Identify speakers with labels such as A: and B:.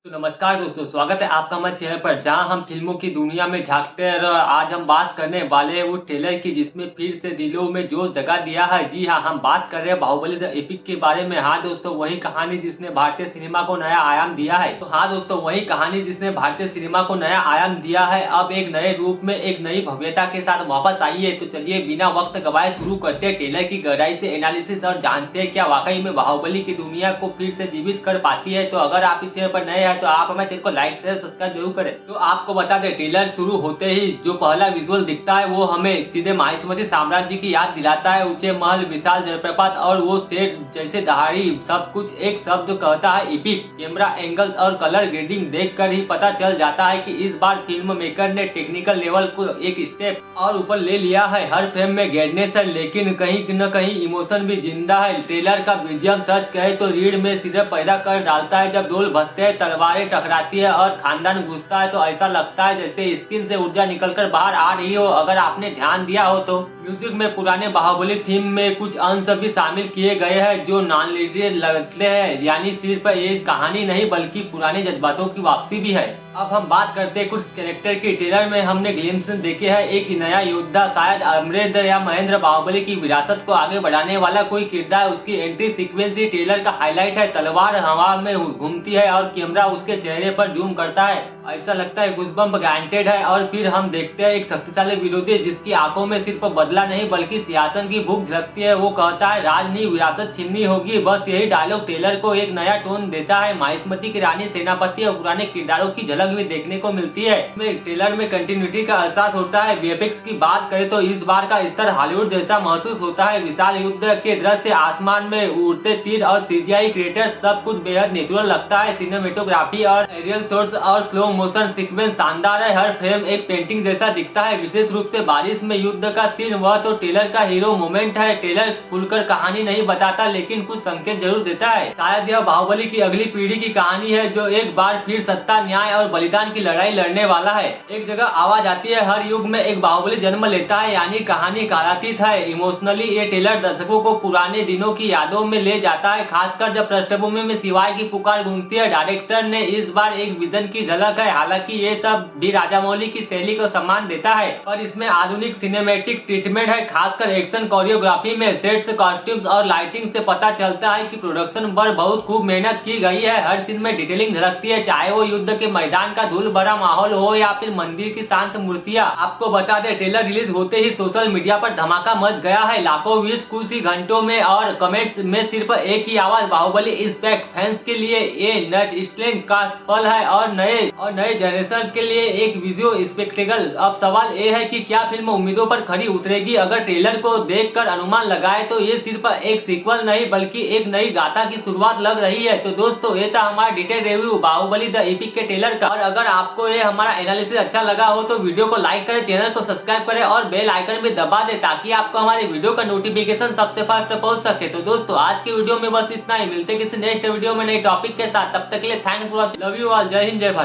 A: तो नमस्कार दोस्तों, स्वागत है आपका हमारे चैनल पर जहां हम फिल्मों की दुनिया में झांकते हैं। और आज हम बात करने वाले हैं उस ट्रेलर की जिसमें फिर से दिलों में जोश जगा दिया है। जी हां, हम बात कर रहे हैं बाहुबली द एपिक के बारे में। हाँ दोस्तों, वही कहानी जिसने भारतीय सिनेमा को नया आयाम दिया है। तो हाँ दोस्तों, वही कहानी जिसने भारतीय सिनेमा को नया आयाम दिया है अब एक नए रूप में एक नई भव्यता के साथ वापस आई है। तो चलिए बिना वक्त गवाए शुरू करते हैं ट्रेलर की गहराई से एनालिसिस और जानते हैं क्या वाकई में बाहुबली की दुनिया को फिर से जीवित कर पाती है। तो अगर आप इस चैनल पर नए तो आप हमारे चैनल को लाइक शेयर सब्सक्राइब जरूर करें। तो आपको बता दें, ट्रेलर शुरू होते ही जो पहला विजुअल दिखता है वो हमें सीधे माहिष्मती साम्राज्य की याद दिलाता है। ऊंचे महल, विशाल जलप्रपात और वो सेट जैसे दहाड़ी, सब कुछ एक शब्द कहता है एपिक। कैमरा एंगल्स और कलर ग्रेडिंग देखकर ही पता चल जाता है कि इस बार फिल्म मेकर ने टेक्निकल लेवल को एक स्टेप और ऊपर ले लिया है। हर फ्रेम में गैडनेस है लेकिन कहीं न कहीं इमोशन भी जिंदा है। ट्रेलर का बीजीएम सच कहे तो रीढ़ में सिर पैदा कर डालता है। जब डोल बजते हैं, तलवारें टकराती है और खानदान घुसता है तो ऐसा लगता है जैसे स्किन से ऊर्जा निकलकर बाहर आ रही हो। अगर आपने ध्यान दिया हो तो म्यूजिक में पुराने बाहुबली थीम में कुछ अंश भी शामिल किए गए हैं जो नॉन लीनियर लगते हैं, यानी सिर्फ ये कहानी नहीं बल्कि पुराने जज्बातों की वापसी भी है। अब हम बात करते हैं कुछ कैरेक्टर की। ट्रेलर में हमने ग्लिम्स देखे हैं एक नया योद्धा, शायद अमृत या महेंद्र बाहुबली की विरासत को आगे बढ़ाने वाला कोई किरदार। उसकी एंट्री सीक्वेंस ही ट्रेलर का हाईलाइट है। तलवार हवा में घूमती है और कैमरा उसके चेहरे पर जूम करता है, ऐसा लगता है गूज़बम्प गारंटेड है। और फिर हम देखते हैं एक शक्तिशाली विरोधी जिसकी आंखों में सिर्फ बदला नहीं बल्कि सिंहासन की भूख झलकती है। वो कहता है राज नहीं, विरासत छीननी होगी। बस यही डायलॉग ट्रेलर को एक नया टोन देता है। माहिष्मती की रानी, सेनापति और पुराने किरदारों की झलक भी देखने को मिलती है। ट्रेलर में कंटिन्यूटी का एहसास होता है। वीएफएक्स की बात करें तो इस बार का स्तर हॉलीवुड जैसा महसूस होता है। विशाल युद्ध के दृश्य, आसमान में उड़ते तीर और सीजीआई क्रिएटर्स, सब कुछ बेहद नेचुरल लगता है। सिनेमेटोग्राफी और एरियल शॉट्स और स्लो मोशन सीक्वेंस शानदार है। हर फ्रेम एक पेंटिंग जैसा दिखता है। विशेष रूप से बारिश में युद्ध का सीन, वह तो ट्रेलर का हीरो मोमेंट है। ट्रेलर खुलकर कहानी नहीं बताता लेकिन कुछ संकेत जरूर देता है। शायद यह बाहुबली की अगली पीढ़ी की कहानी है जो एक बार फिर सत्ता, न्याय और बलिदान की लड़ाई लड़ने वाला है। एक जगह आवाज आती है, हर युग में एक बाहुबली जन्म लेता है, यानी कहानी कालातीत है। इमोशनली ये ट्रेलर दर्शकों को पुराने दिनों की यादों में ले जाता है, खासकर जब पृष्ठभूमि में शिवाय की पुकार गूंजती है। डायरेक्टर ने इस बार एक विजन की झलक है। हालांकि ये सब भी राजामौली की शैली को सम्मान देता है और इसमें आधुनिक सिनेमैटिक ट्रीटमेंट है, खासकर एक्शन कोरियोग्राफी में। सेट्स, कॉस्ट्यूम्स और लाइटिंग से पता चलता है कि प्रोडक्शन पर बहुत खूब मेहनत की गई है। हर सीन में डिटेलिंग झलकती है, चाहे वो युद्ध के मैदान का धूल भरा माहौल हो या फिर मंदिर की शांत मूर्तियां। आपको बता दें, ट्रेलर रिलीज होते ही सोशल मीडिया पर धमाका मच गया है। लाखों व्यूज कुछ ही घंटों में और कमेंट्स में सिर्फ एक ही आवाज, बाहुबली इज बैक। फैंस के लिए ये नेक्स्ट का पल है और नए जनरेशन के लिए एक विजुअल स्पेक्टेकल। अब सवाल ये है कि क्या फिल्म उम्मीदों पर खरी उतरेगी। अगर ट्रेलर को देखकर अनुमान लगाए तो ये सिर्फ एक सीक्वल नहीं बल्कि एक नई गाथा की शुरुआत लग रही है। तो दोस्तों, ये था हमारा detail review Baahubali the epic के ट्रेलर का। और अगर आपको ये हमारा एनालिसिस अच्छा लगा हो तो वीडियो को लाइक करें, चैनल को सब्सक्राइब करें और बेल आइकन भी दबा दें ताकि आपको हमारे वीडियो का नोटिफिकेशन सबसे फास्ट पहुंच सके। तो दोस्तों, आज की वीडियो में बस इतना ही। मिलते किसी नेक्स्ट वीडियो में नए टॉपिक के साथ। तब तक के लिए thanks for watching. Love you all. जय हिंद, जय भारत।